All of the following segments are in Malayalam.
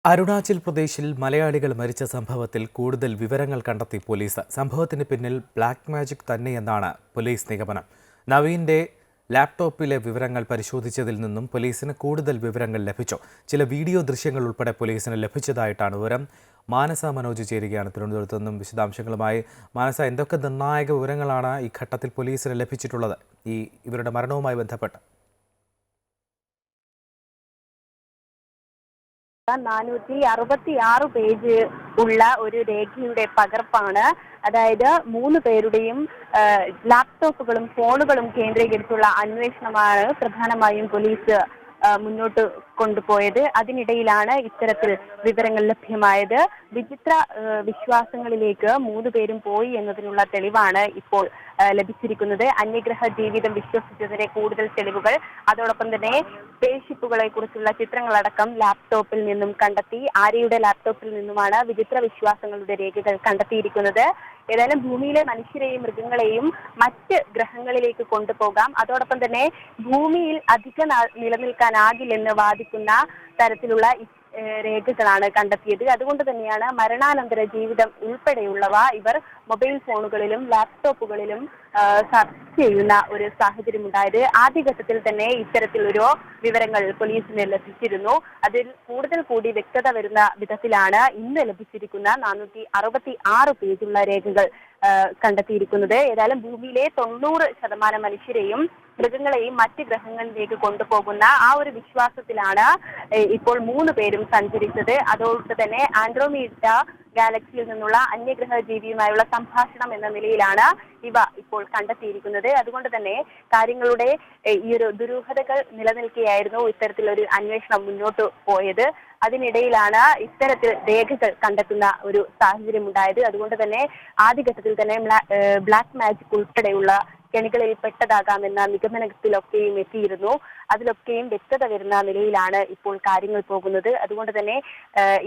അരുണാചൽ പ്രദേശിൽ മലയാളികൾ മരിച്ച സംഭവത്തിൽ കൂടുതൽ വിവരങ്ങൾ കണ്ടെത്തി പോലീസ്. സംഭവത്തിന് പിന്നിൽ ബ്ലാക്ക് മാജിക് തന്നെയെന്നാണ് പോലീസ് നിഗമനം. നവീന്റെ ലാപ്ടോപ്പിലെ വിവരങ്ങൾ പരിശോധിച്ചതിൽ നിന്നും പോലീസിന് കൂടുതൽ വിവരങ്ങൾ ലഭിച്ചു. ചില വീഡിയോ ദൃശ്യങ്ങൾ ഉൾപ്പെടെ പോലീസിന് ലഭിച്ചതായിട്ടാണ് വിവരം. മാനസ മനോജ് ചേരുകയാണ് തിരുവനന്തപുരത്ത് നിന്നും വിശദാംശങ്ങളുമായി. മാനസ, എന്തൊക്കെ നിർണായക വിവരങ്ങളാണ് ഈ ഘട്ടത്തിൽ പോലീസിന് ലഭിച്ചിട്ടുള്ളത് ഇവരുടെ മരണവുമായി ബന്ധപ്പെട്ട്? 466 പേജ് ഉള്ള ഒരു രേഖയുടെ പകർപ്പാണ്. അതായത് 3 പേരുടെയും ലാപ്ടോപ്പുകളും ഫോണുകളും കേന്ദ്രീകരിച്ചുള്ള അന്വേഷണമാണ് പ്രധാനമായും പോലീസ് മുന്നോട്ട് കൊണ്ടുപോയത്. അതിനിടയിലാണ് ഇത്തരത്തിൽ വിവരങ്ങൾ ലഭ്യമായത്. വിചിത്ര വിശ്വാസങ്ങളിലേക്ക് 3 പേരും പോയി എന്നതിനുള്ള തെളിവാണ് ഇപ്പോൾ ലഭിച്ചിരിക്കുന്നത്. അന്യഗ്രഹ ജീവിതം വിശ്വസിച്ചതിന്റെ കൂടുതൽ തെളിവുകൾ, അതോടൊപ്പം തന്നെ സ്പേസ്ഷിപ്പുകളെ കുറിച്ചുള്ള ചിത്രങ്ങളടക്കം ലാപ്ടോപ്പിൽ നിന്നും കണ്ടെത്തി. ആര്യയുടെ ലാപ്ടോപ്പിൽ നിന്നുമാണ് വിചിത്ര വിശ്വാസങ്ങളുടെ രേഖകൾ കണ്ടെത്തിയിരിക്കുന്നത്. ഏതായാലും ഭൂമിയിലെ മനുഷ്യരെയും മൃഗങ്ങളെയും മറ്റ് ഗ്രഹങ്ങളിലേക്ക് കൊണ്ടുപോകാം, അതോടൊപ്പം തന്നെ ഭൂമിയിൽ അധികം നിലനിൽക്കാനാകില്ലെന്ന് വാദിക്കുന്ന തരത്തിലുള്ള രേഖകളാണ് കണ്ടെത്തിയത്. അതുകൊണ്ട് തന്നെയാണ് മരണാനന്തര ജീവിതം ഉൾപ്പെടെയുള്ളവ ഇവർ മൊബൈൽ ഫോണുകളിലും ലാപ്ടോപ്പുകളിലും സെർച്ച് ചെയ്യുന്ന ഒരു സാഹചര്യം ഉണ്ടായത്. ആദ്യഘട്ടത്തിൽ തന്നെ ഇത്തരത്തിലൊരു വിവരങ്ങൾ പോലീസിന് ലഭിച്ചിരുന്നു. അതിൽ കൂടുതൽ കൂടി വ്യക്തത വരുന്ന വിധത്തിലാണ് ഇന്ന് ലഭിച്ചിരിക്കുന്ന 466 പേജുള്ള രേഖകൾ കണ്ടെത്തിയിരിക്കുന്നത്. ഏതായാലും ഭൂമിയിലെ 90% മനുഷ്യരെയും മൃഗങ്ങളെയും മറ്റ് ഗ്രഹങ്ങളിലേക്ക് കൊണ്ടുപോകുന്ന ആ ഒരു വിശ്വാസത്തിലാണ് ഇപ്പോൾ 3 പേരും സഞ്ചരിച്ചത്. അതോടൊപ്പം തന്നെ ആൻഡ്രോമീഡ ഗാലക്സിയിൽ നിന്നുള്ള അന്യഗ്രഹ ജീവിയുമായുള്ള സംഭാഷണം എന്ന നിലയിലാണ് ഇവ ഇപ്പോൾ കണ്ടെത്തിയിരിക്കുന്നത്. അതുകൊണ്ട് തന്നെ കാര്യങ്ങളുടെ ഈ ഒരു ദുരൂഹതകൾ നിലനിൽക്കുകയായിരുന്നു ഇത്തരത്തിലൊരു അന്വേഷണം മുന്നോട്ട് പോയത്. അതിനിടയിലാണ് ഇത്തരത്തിൽ രേഖകൾ കണ്ടെത്തുന്ന ഒരു സാഹചര്യം ഉണ്ടായത്. അതുകൊണ്ട് തന്നെ ആദ്യഘട്ടത്തിൽ തന്നെ ബ്ലാക്ക് മാജിക് ഉൾപ്പെടെയുള്ള കെണികളിൽ പെട്ടതാകാമെന്ന നിഗമനത്തിലൊക്കെയും എത്തിയിരുന്നു. അതിലൊക്കെയും വ്യക്തത വരുന്ന നിലയിലാണ് ഇപ്പോൾ കാര്യങ്ങൾ പോകുന്നത്. അതുകൊണ്ട് തന്നെ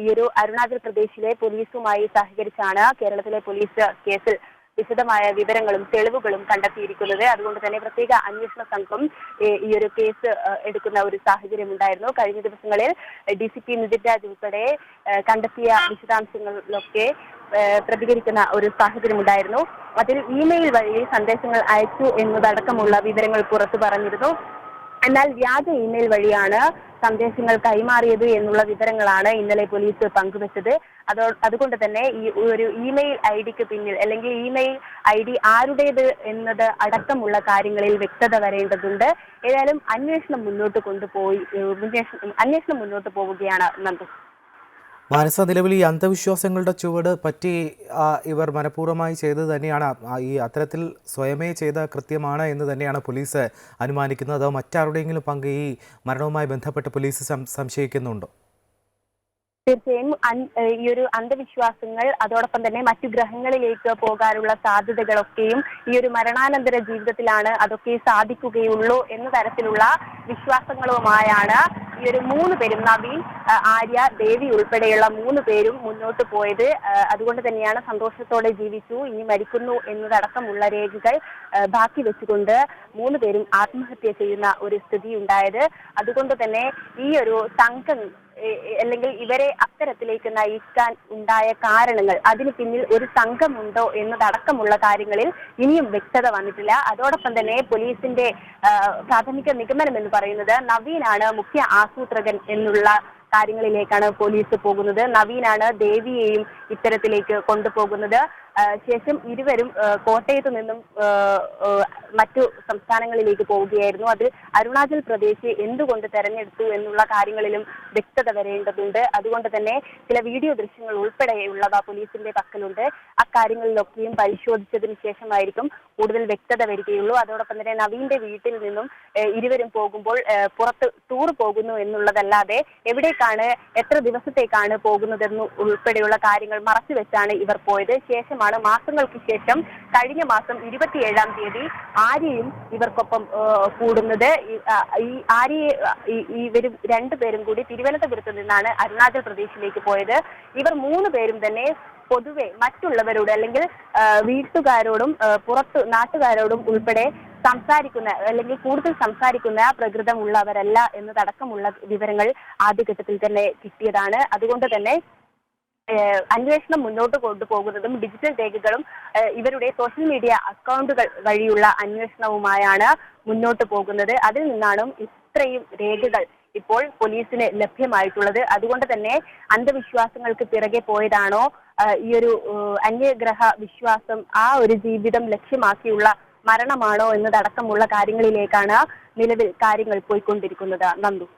ഈ ഒരു അരുണാചൽ പ്രദേശിലെ പോലീസുമായി സഹകരിച്ചാണ് കേരളത്തിലെ പോലീസ് കേസിൽ വിശദമായ വിവരങ്ങളും തെളിവുകളും കണ്ടെത്തിയിരിക്കുന്നത്. അതുകൊണ്ട് തന്നെ പ്രത്യേക അന്വേഷണ സംഘം ഈ ഒരു കേസ് എടുക്കുന്ന ഒരു സാഹചര്യം ഉണ്ടായിരുന്നു. കഴിഞ്ഞ ദിവസങ്ങളിൽ DCP നിതിൻ രാജ് ഉൾപ്പെടെ കണ്ടെത്തിയ വിശദാംശങ്ങളിലൊക്കെ പ്രതികരിക്കുന്ന ഒരു സാഹചര്യം ഉണ്ടായിരുന്നു. അതിൽ ഇമെയിൽ വഴി സന്ദേശങ്ങൾ അയച്ചു എന്നതടക്കമുള്ള വിവരങ്ങൾ പുറത്തു പറഞ്ഞിരുന്നു. എന്നാൽ വ്യാജ ഇമെയിൽ വഴിയാണ് സന്ദേശങ്ങൾ കൈമാറിയത് എന്നുള്ള വിവരങ്ങളാണ് ഇന്നലെ പോലീസ് പങ്കുവച്ചത്. അതുകൊണ്ട് തന്നെ ഈ ഒരു ഇമെയിൽ ഐഡിക്ക് പിന്നിൽ, അല്ലെങ്കിൽ ഇമെയിൽ ID ആരുടേത് എന്നത് അടക്കമുള്ള കാര്യങ്ങളിൽ വ്യക്തത വരേണ്ടതുണ്ട്. ഏതായാലും അന്വേഷണം മുന്നോട്ട് പോവുകയാണ് നന്ദു. മാനസ, നിലവിൽ ഈ അന്ധവിശ്വാസങ്ങളുടെ ചുവട് പറ്റി ഇവർ മനഃപൂർവ്വമായി ചെയ്തത് തന്നെയാണ്, ഈ അത്തരത്തിൽ സ്വയമേ ചെയ്ത കൃത്യമാണ് എന്ന് തന്നെയാണ് പോലീസ് അനുമാനിക്കുന്നത്. അതോ മറ്റാരുടെയെങ്കിലും പങ്ക് ഈ മരണവുമായി ബന്ധപ്പെട്ട് പോലീസ് സംശയിക്കുന്നുണ്ടോ? തീർച്ചയായും ഈ ഒരു അന്ധവിശ്വാസങ്ങൾ, അതോടൊപ്പം തന്നെ മറ്റു ഗ്രഹങ്ങളിലേക്ക് പോകാനുള്ള സാധ്യതകളൊക്കെയും ഈ ഒരു മരണാനന്തര ജീവിതത്തിലാണ് അതൊക്കെ സാധിക്കുകയുള്ളൂ എന്ന തരത്തിലുള്ള വിശ്വാസങ്ങളുമായാണ് ഈ ഒരു 3 പേരും, നവീൻ, ആര്യ, ദേവി ഉൾപ്പെടെയുള്ള 3 പേരും മുന്നോട്ട് പോയത്. അതുകൊണ്ട് തന്നെയാണ് സന്തോഷത്തോടെ ജീവിച്ചു, ഇനി മരിക്കുന്നു എന്നതടക്കമുള്ള രേഖകൾ ബാക്കി വെച്ചുകൊണ്ട് 3 പേരും ആത്മഹത്യ ചെയ്യുന്ന ഒരു സ്ഥിതി ഉണ്ടായത്. അതുകൊണ്ട് തന്നെ ഈ ഒരു സംഘം, അല്ലെങ്കിൽ ഇവരെ അത്തരത്തിലേക്ക് നയിക്കാൻ ഉണ്ടായ കാരണങ്ങൾ, അതിന് പിന്നിൽ ഒരു സംഘമുണ്ടോ എന്നതടക്കമുള്ള കാര്യങ്ങളിൽ ഇനിയും വ്യക്തത വന്നിട്ടില്ല. അതോടൊപ്പം തന്നെ പോലീസിന്റെ പ്രാഥമിക നിഗമനം എന്ന് പറയുന്നത് നവീനാണ് മുഖ്യ ആസൂത്രകൻ എന്നുള്ള കാര്യങ്ങളിലേക്കാണ് പോലീസ് പോകുന്നത്. നവീനാണ് ദേവിയെയും ഇത്തരത്തിലേക്ക് കൊണ്ടുപോകുന്നത്. ശേഷം ഇരുവരും കോട്ടയത്ത് നിന്നും മറ്റു സംസ്ഥാനങ്ങളിലേക്ക് പോവുകയായിരുന്നു. അതിൽ അരുണാചൽ പ്രദേശ് എന്തുകൊണ്ട് തെരഞ്ഞെടുത്തു എന്നുള്ള കാര്യങ്ങളിലും വ്യക്തത വരേണ്ടതുണ്ട്. അതുകൊണ്ട് തന്നെ ചില വീഡിയോ ദൃശ്യങ്ങൾ ഉൾപ്പെടെയുള്ളവ പോലീസിന്റെ പക്കലുണ്ട്. അക്കാര്യങ്ങളിലൊക്കെയും പരിശോധിച്ചതിന് ശേഷമായിരിക്കും കൂടുതൽ വ്യക്തത വരികയുള്ളൂ. അതോടൊപ്പം തന്നെ നവീന്റെ വീട്ടിൽ നിന്നും ഇരുവരും പോകുമ്പോൾ പുറത്ത് ടൂർ പോകുന്നു എന്നുള്ളതല്ലാതെ എവിടേക്കാണ്, എത്ര ദിവസത്തേക്കാണ് പോകുന്നതെന്ന് ഉൾപ്പെടെയുള്ള കാര്യങ്ങൾ മറച്ചു വെച്ചാണ് ഇവർ പോയത്. ശേഷമാണ് മാസങ്ങൾക്ക് ശേഷം കഴിഞ്ഞ മാസം 27-ാം തീയതി ആര്യയും ഇവർക്കൊപ്പം കൂടുന്നത്. ഈ ആര്യയെ ഇവരും 2 പേരും കൂടി തിരുവനന്തപുരത്ത് നിന്നാണ് അരുണാചൽ പ്രദേശിലേക്ക് പോയത്. ഇവർ 3 പേരും തന്നെ പൊതുവെ മറ്റുള്ളവരോട്, അല്ലെങ്കിൽ വീട്ടുകാരോടും പുറത്ത് നാട്ടുകാരോടും ഉൾപ്പെടെ സംസാരിക്കുന്ന അല്ലെങ്കിൽ കൂടുതൽ സംസാരിക്കുന്ന പ്രകൃതമുള്ളവരല്ല എന്നതടക്കമുള്ള വിവരങ്ങൾ ആദ്യഘട്ടത്തിൽ തന്നെ കിട്ടിയതാണ്. അതുകൊണ്ട് തന്നെ അന്വേഷണം മുന്നോട്ട് കൊണ്ടുപോകുന്നതും ഡിജിറ്റൽ രേഖകളും ഇവരുടെ സോഷ്യൽ മീഡിയ അക്കൗണ്ടുകൾ വഴിയുള്ള അന്വേഷണവുമായാണ് മുന്നോട്ട് പോകുന്നത്. അതിൽ നിന്നാണ് ഇത്രയും രേഖകൾ ഇപ്പോൾ പോലീസിന് ലഭ്യമായിട്ടുള്ളത്. അതുകൊണ്ട് തന്നെ അന്ധവിശ്വാസങ്ങൾക്ക് പിറകെ പോയതാണോ, ഈ ഒരു അന്യഗ്രഹ വിശ്വാസം ആ ഒരു ജീവിതം ലക്ഷ്യമാക്കിയുള്ള മരണമാണോ എന്നതടക്കമുള്ള കാര്യങ്ങളിലേക്കാണ് നിലവിൽ കാര്യങ്ങൾ പോയിക്കൊണ്ടിരിക്കുന്നത്. നന്ദു.